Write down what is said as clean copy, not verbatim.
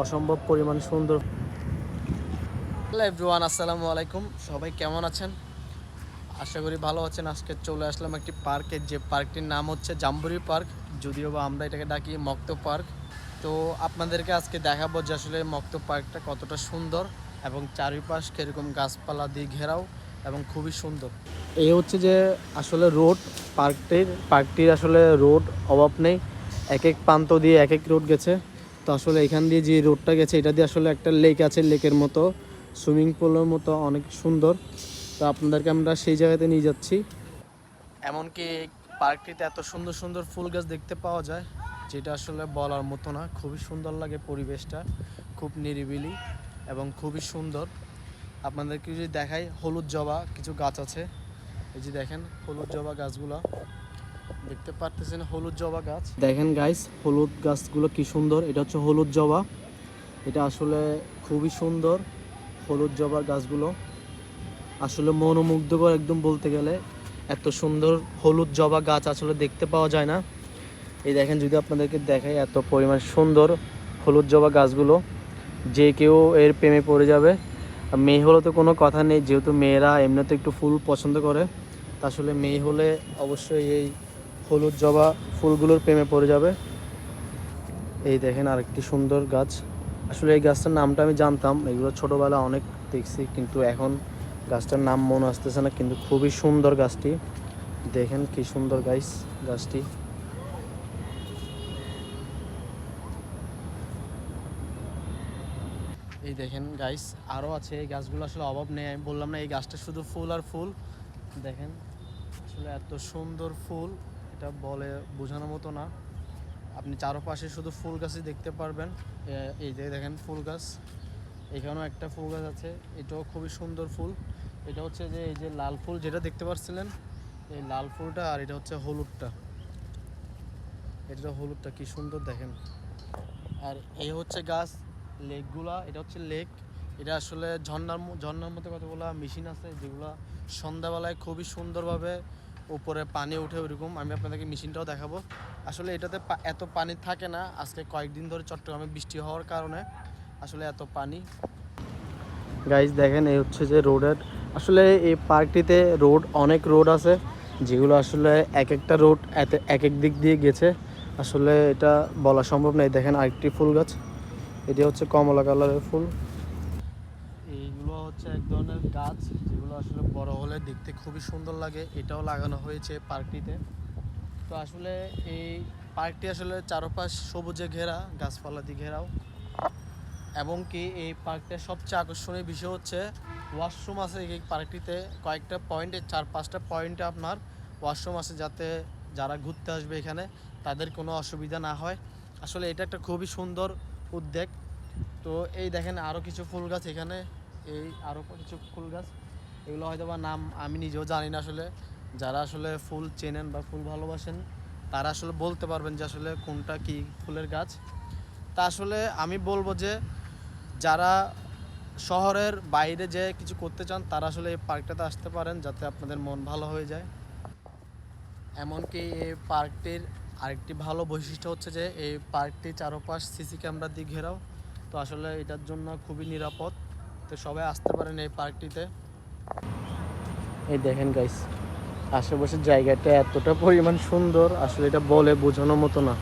অসম্ভব পরিমাণ সুন্দর। হ্যালো এভরিওয়ান, আসসালামু আলাইকুম। সবাই কেমন আছেন? আশা করি ভালো আছেন। আজকে চলে আসলাম একটি পার্কে, যে পার্কটির নাম হচ্ছে জাম্বুরি পার্ক, যদিও বা আমরা এটাকে ডাকি মক্ত পার্ক। তো আপনাদেরকে আজকে দেখাবো যে আসলে মক্ত পার্কটা কতটা সুন্দর এবং চারিপাশ কীরকম গাছপালা দিয়ে ঘেরাও এবং খুবই সুন্দর। এই হচ্ছে যে আসলে রোড, পার্কটির আসলে রোড অভাব নেই, এক এক প্রান্ত দিয়ে এক এক রোড গেছে। তো আসলে এখান দিয়ে যে রোডটা গেছে এটা দিয়ে আসলে একটা লেক আছে, লেকের মতো সুইমিং পুলের মতো অনেক সুন্দর। তো আপনাদেরকে আমরা সেই জায়গাতে নিয়ে যাচ্ছি। এমনকি পার্কটিতে এত সুন্দর সুন্দর ফুল গাছ দেখতে পাওয়া যায়, যেটা আসলে বলার মতো না। খুবই সুন্দর লাগে পরিবেশটা, খুব নিরিবিলি এবং খুবই সুন্দর। আপনাদেরকে যদি দেখাই, হলুদ জবা কিছু গাছ আছে, এই যে দেখেন হলুদ জবা গাছগুলো দেখতে পারতেছেন, হলুদ জবা গাছ দেখেন গাইস, হলুদ গাছগুলো কি সুন্দর। এটা হচ্ছে হলুদ জবা, এটা আসলে খুবই সুন্দর। হলুদ জবা গাছগুলো আসলে মনোমুগ্ধকর একদম, বলতে গেলে এত সুন্দর হলুদ জবা গাছ আসলে দেখতে পাওয়া যায় না। এই দেখেন, যদি আপনাদেরকে দেখাই, এত পরিমাণ সুন্দর হলুদ জবা গাছগুলো, যে কেউ এর প্রেমে পড়ে যাবে। মেয়ে হলে তো কোনো কথা নেই, যেহেতু মেয়েরা এমনিতে একটু ফুল পছন্দ করে, তা আসলে মেয়ে হলে অবশ্যই এই হলুদ জবা ফুলগুলোর প্রেমে পড়ে যাবে। এই দেখেন আরেকটি সুন্দর গাছ। আসলে এই গাছটার নামটা আমি জানতাম, এগুলো ছোটোবেলা অনেক দেখছি, কিন্তু এখন গাছটার নাম মনে আসতেছে না, কিন্তু খুবই সুন্দর গাছটি। দেখেন কি সুন্দর গাছটি। এই দেখেন গাইস, আরও আছে। এই গাছগুলো আসলে অভাব নেই, আমি বললাম না এই গাছটা শুধু ফুল আর ফুল। দেখেন আসলে এত সুন্দর ফুল, এটা বলে বোঝানোর মতো না। আপনি চারপাশে শুধু ফুল গাছই দেখতে পারবেন। এই যে দেখেন ফুল গাছ, এখানেও একটা ফুল গাছ আছে, এটাও খুবই সুন্দর ফুল। এটা হচ্ছে যে এই যে লাল ফুল যেটা দেখতে পাচ্ছিলেন, এই লাল ফুলটা, আর এটা হচ্ছে হলুদটা। এটা হলুদটা কি সুন্দর দেখেন। আর এই হচ্ছে গাছ, লেকগুলা, এটা হচ্ছে লেক। এটা আসলে ঝর্ণার মতো কতগুলো মেশিন আছে, যেগুলো সন্ধ্যাবেলায় খুবই সুন্দরভাবে উপরে পানি ওঠে, ওইরকম আমি আপনাদেরকে মেশিনটাও দেখাবো। আসলে এটাতে এত পানি থাকে না, আজকে কয়েকদিন ধরে চট্টগ্রামে বৃষ্টি হওয়ার কারণে আসলে এত পানি। গাইজ দেখেন, এই হচ্ছে যে রোডের, আসলে এই পার্কটিতে অনেক রোড আছে, যেগুলো আসলে এক একটা রোড এক এক দিক দিয়ে গেছে। আসলে এটা বলা সম্ভব নয়। দেখেন আরেকটি ফুল গাছ, এটি হচ্ছে কমলা কালারের ফুল। এইগুলো হচ্ছে এক ধরনের গাছ, যেগুলো আসলে বড় হলে দেখতে খুবই সুন্দর লাগে। এটাও লাগানো হয়েছে পার্কটিতে। তো আসলে এই পার্কটি আসলে চারপাশ সবুজে ঘেরা, গাছপালা দিয়ে ঘেরাও। এবং কি এই পার্কটার সবচেয়ে আকর্ষণীয় বিষয় হচ্ছে ওয়াশরুম আছে এই পার্কটিতে। কয়েকটা পয়েন্টে, 4-5টা পয়েন্টে আপনার ওয়াশরুম আছে, যাতে যারা ঘুরতে আসবে এখানে তাদের কোনো অসুবিধা না হয়। আসলে এটা একটা খুবই সুন্দর উদ্যোগ। তো এই দেখেন আরও কিছু ফুল গাছ এখানে, এই আরও কিছু ফুল গাছ, এগুলো হয়তো বা নাম আমি নিজেও জানি না। আসলে যারা আসলে ফুল চেনেন বা ফুল ভালোবাসেন, তারা আসলে বলতে পারবেন যে আসলে কোনটা কি ফুলের গাছ। তা আসলে আমি বলবো যে যারা শহরের বাইরে যে কিছু করতে চান, তারা আসলে এই পার্কটাতে আসতে পারেন, যাতে আপনাদের মন ভালো হয়ে যায়। এমনকি এই পার্কটির আরেকটি ভালো বৈশিষ্ট্য হচ্ছে যে এই পার্কটি চারপাশ সিসি ক্যামেরা দিয়ে ঘেরাও। তো আসলে এটার জন্য খুবই নিরাপদ। তো সবাই আসতে পারেন এই পার্কটিতে। এই দেখেন গাইস, আশেপাশের জায়গাটা এতটা পরিমাণ সুন্দর, আসলে এটা বলে বোঝানোর মতো না।